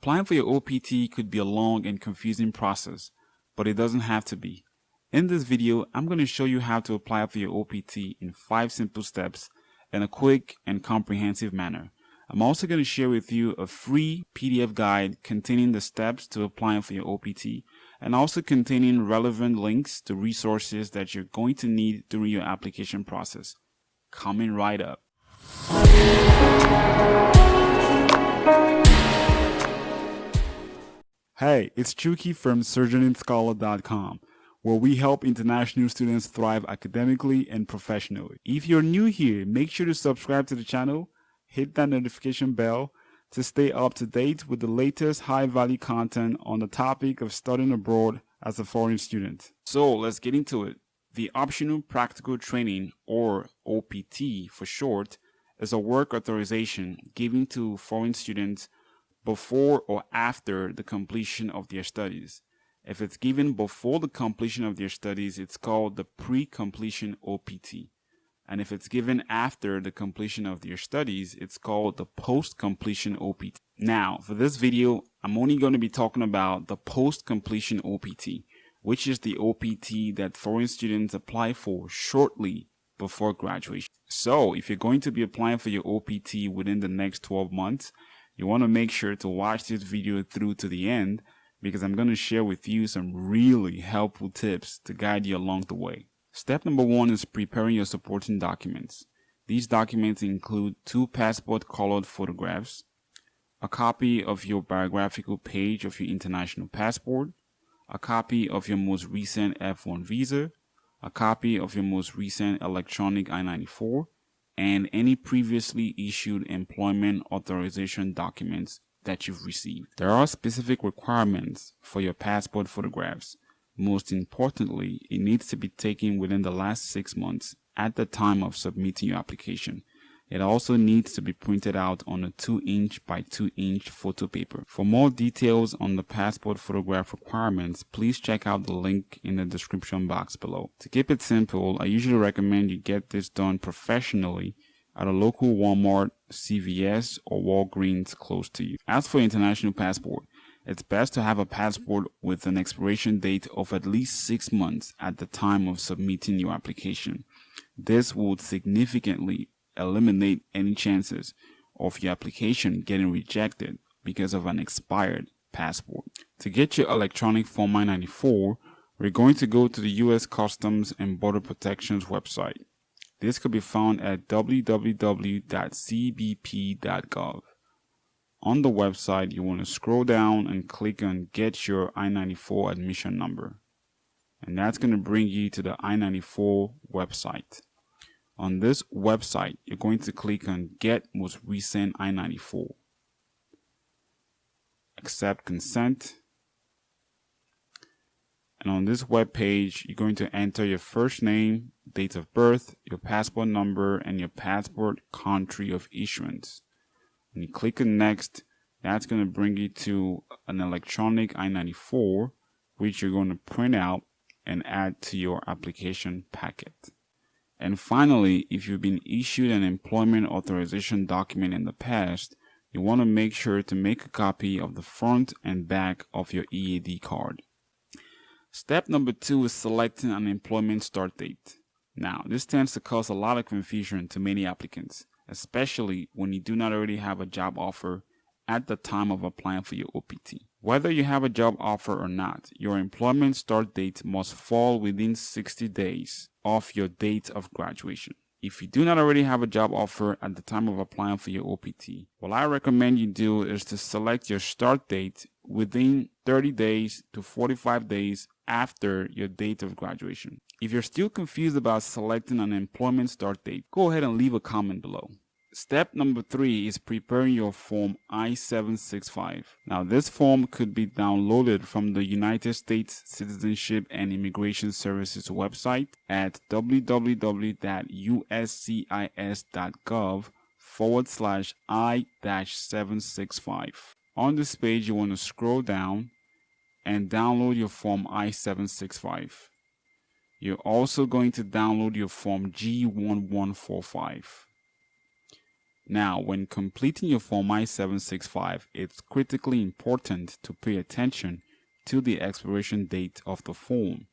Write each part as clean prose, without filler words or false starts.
Applying for your OPT could be a long and confusing process, but it doesn't have to be. In this video, I'm going to show you how to apply for your OPT in 5 simple steps in a quick and comprehensive manner. I'm also going to share with you a free PDF guide containing the steps to applying for your OPT and also containing relevant links to resources that you're going to need during your application process. Coming right up. Hey, it's Chuki from SojourningsCholar.com, where we help international students thrive academically and professionally. If you're new here, make sure to subscribe to the channel, hit that notification bell to stay up to date with the latest high-value content on the topic of studying abroad as a foreign student. So let's get into it. The Optional Practical Training, or OPT for short, is a work authorization given to foreign students before or after the completion of their studies. If it's given before the completion of their studies, it's called the pre-completion OPT. And if it's given after the completion of their studies, it's called the post-completion OPT. Now, for this video, I'm only going to be talking about the post-completion OPT, which is the OPT that foreign students apply for shortly before graduation. So, if you're going to be applying for your OPT within the next 12 months, you want to make sure to watch this video through to the end because I'm going to share with you some really helpful tips to guide you along the way. Step number 1 is preparing your supporting documents. These documents include 2 passport colored photographs, a copy of your biographical page of your international passport, a copy of your most recent F1 visa, a copy of your most recent electronic I-94, and any previously issued employment authorization documents that you've received. There are specific requirements for your passport photographs. Most importantly, it needs to be taken within the last 6 months at the time of submitting your application. It also needs to be printed out on a 2-inch by 2-inch photo paper. For more details on the passport photograph requirements, please check out the link in the description box below. To keep it simple, I usually recommend you get this done professionally at a local Walmart, CVS, or Walgreens close to you. As for international passport, it's best to have a passport with an expiration date of at least 6 months at the time of submitting your application. This would significantly eliminate any chances of your application getting rejected because of an expired passport. To get your electronic Form I-94, we're going to go to the U.S. Customs and Border Protection's website. This could be found at www.cbp.gov. On the website, you want to scroll down and click on Get Your I-94 Admission Number. And that's going to bring you to the I-94 website. On this website, you're going to click on Get Most Recent I-94. Accept Consent. And on this web page, you're going to enter your first name, date of birth, your passport number, and your passport country of issuance. When you click on Next, that's going to bring you to an electronic I-94, which you're going to print out and add to your application packet. And finally, if you've been issued an employment authorization document in the past, you want to make sure to make a copy of the front and back of your EAD card. Step number 2 is selecting an employment start date. Now, this tends to cause a lot of confusion to many applicants, especially when you do not already have a job offer at the time of applying for your OPT. Whether you have a job offer or not, your employment start date must fall within 60 days of your date of graduation. If you do not already have a job offer at the time of applying for your OPT, what I recommend you do is to select your start date within 30 days to 45 days after your date of graduation. If you're still confused about selecting an employment start date, go ahead and leave a comment below. Step number 3 is preparing your Form I-765. Now, this form could be downloaded from the United States Citizenship and Immigration Services website at www.uscis.gov/I-765. On this page, you want to scroll down and download your Form I-765. You're also going to download your Form G-1145. Now, when completing your Form I-765, it's critically important to pay attention to the expiration date of the form.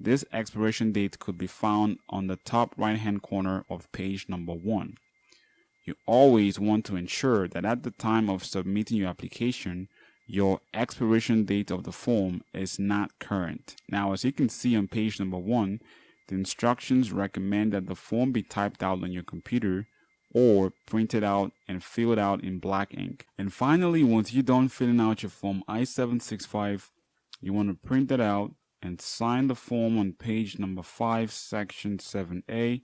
This expiration date could be found on the top right-hand corner of page number 1. You always want to ensure that at the time of submitting your application, your expiration date of the form is not current. Now, as you can see on page number 1, the instructions recommend that the form be typed out on your computer or printed out and filled out in black ink. And finally, once you're done filling out your Form I-765, you want to print it out and sign the form on page number 5, section 7A,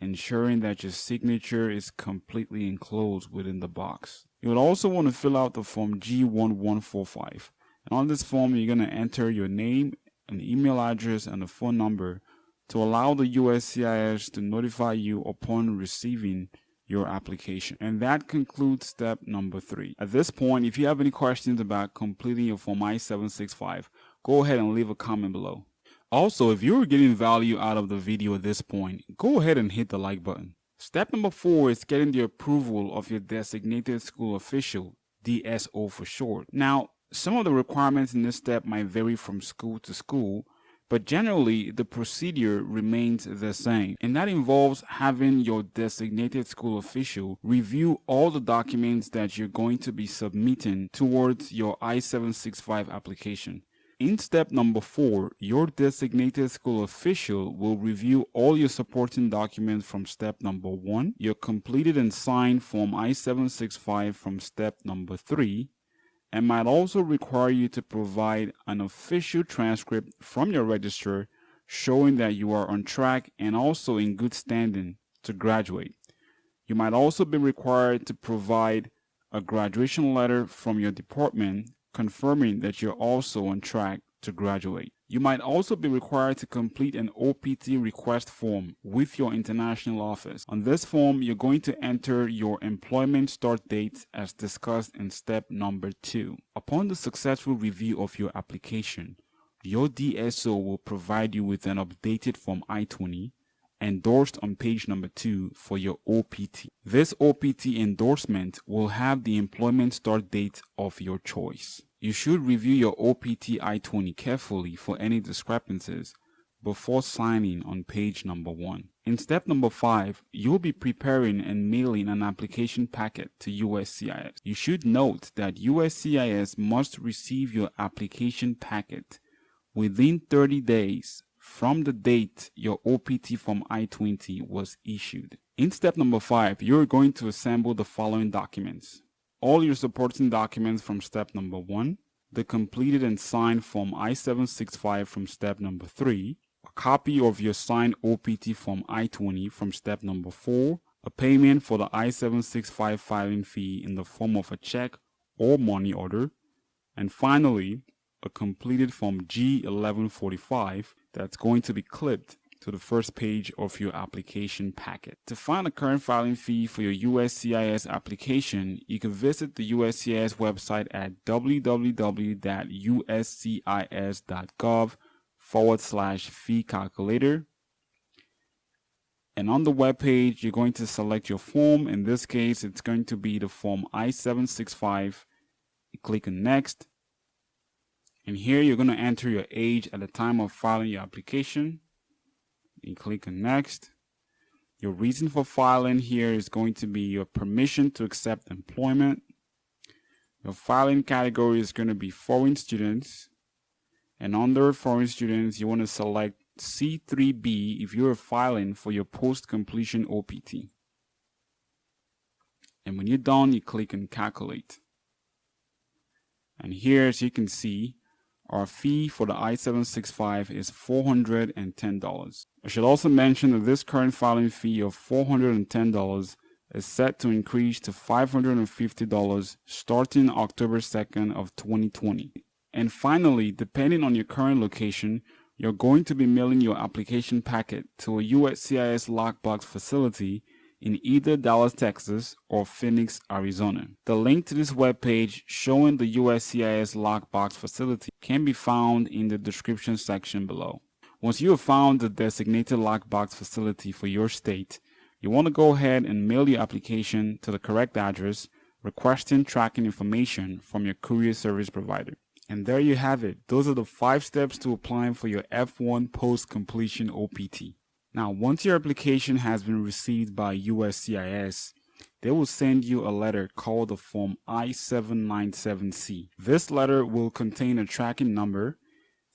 ensuring that your signature is completely enclosed within the box. You would also want to fill out the Form G1145. And on this form, you're going to enter your name, an email address, and a phone number to allow the USCIS to notify you upon receiving your application. And that concludes step number 3. At this point, if you have any questions about completing your Form I-765, go ahead and leave a comment below. Also, if you're getting value out of the video at this point, go ahead and hit the like button. Step number 4 is getting the approval of your designated school official, DSO for short. Now, some of the requirements in this step might vary from school to school, but generally the procedure remains the same, and that involves having your designated school official review all the documents that you're going to be submitting towards your I-765 application. In step number 4, your designated school official will review all your supporting documents from step number 1, your completed and signed Form I-765 from step number 3, and might also require you to provide an official transcript from your registrar showing that you are on track and also in good standing to graduate. You might also be required to provide a graduation letter from your department confirming that you're also on track to graduate. You might also be required to complete an OPT request form with your international office. On this form, you're going to enter your employment start date as discussed in step number 2. Upon the successful review of your application, your DSO will provide you with an updated Form I-20 endorsed on page number 2 for your OPT. This OPT endorsement will have the employment start date of your choice. You should review your OPT I-20 carefully for any discrepancies before signing on page number 1. In step number 5, you'll be preparing and mailing an application packet to USCIS. You should note that USCIS must receive your application packet within 30 days from the date your OPT Form I-20 was issued. In step number 5, you're going to assemble the following documents: all your supporting documents from step number 1, the completed and signed Form I-765 from step number 3, a copy of your signed OPT Form I-20 from step number 4, a payment for the I-765 filing fee in the form of a check or money order, and finally, a completed Form G1145 that's going to be clipped to the first page of your application packet. To find the current filing fee for your USCIS application, you can visit the USCIS website at www.uscis.gov/fee calculator. And on the web page, you're going to select your form. In this case, it's going to be the Form I-765. You click on Next. And here you're going to enter your age at the time of filing your application. You click on Next. Your reason for filing here is going to be your permission to accept employment. Your filing category is going to be foreign students. And under foreign students, you want to select C3B if you're filing for your post-completion OPT. And when you're done, you click on Calculate. And here, as you can see, our fee for the I-765 is $410. I should also mention that this current filing fee of $410 is set to increase to $550 starting October 2nd of 2020. And finally, depending on your current location, you're going to be mailing your application packet to a USCIS lockbox facility in either Dallas, Texas or Phoenix, Arizona. The link to this webpage showing the USCIS lockbox facility can be found in the description section below. Once you have found the designated lockbox facility for your state, You want to go ahead and mail your application to the correct address, requesting tracking information from your courier service provider. And there you have it. Those are the 5 steps to applying for your F1 post-completion OPT. Now, once your application has been received by USCIS, they will send you a letter called the Form I-797C. This letter will contain a tracking number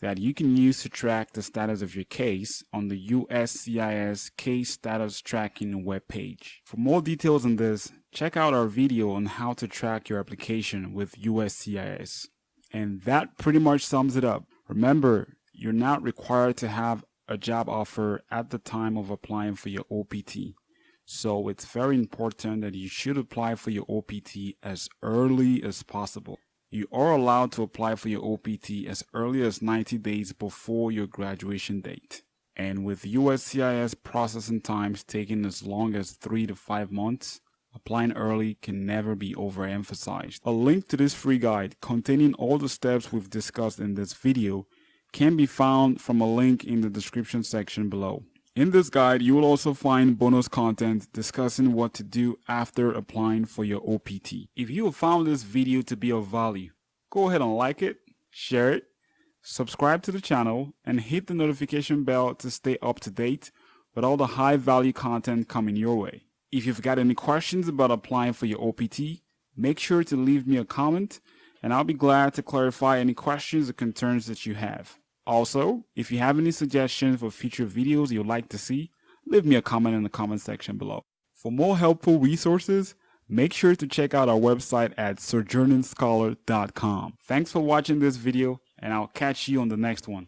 that you can use to track the status of your case on the USCIS Case Status Tracking webpage. For more details on this, check out our video on how to track your application with USCIS. And that pretty much sums it up. Remember, you're not required to have a job offer at the time of applying for your OPT. So it's very important that you should apply for your OPT as early as possible. You are allowed to apply for your OPT as early as 90 days before your graduation date. And with USCIS processing times taking as long as 3 to 5 months, applying early can never be overemphasized. A link to this free guide containing all the steps we've discussed in this video can be found from a link in the description section below. In this guide, you will also find bonus content discussing what to do after applying for your OPT. If you have found this video to be of value, go ahead and like it, share it, subscribe to the channel, and hit the notification bell to stay up to date with all the high value content coming your way. If you've got any questions about applying for your OPT, make sure to leave me a comment and I'll be glad to clarify any questions or concerns that you have. Also, if you have any suggestions for future videos you'd like to see, leave me a comment in the comment section below. For more helpful resources, make sure to check out our website at sojourningscholar.com. Thanks for watching this video, and I'll catch you on the next one.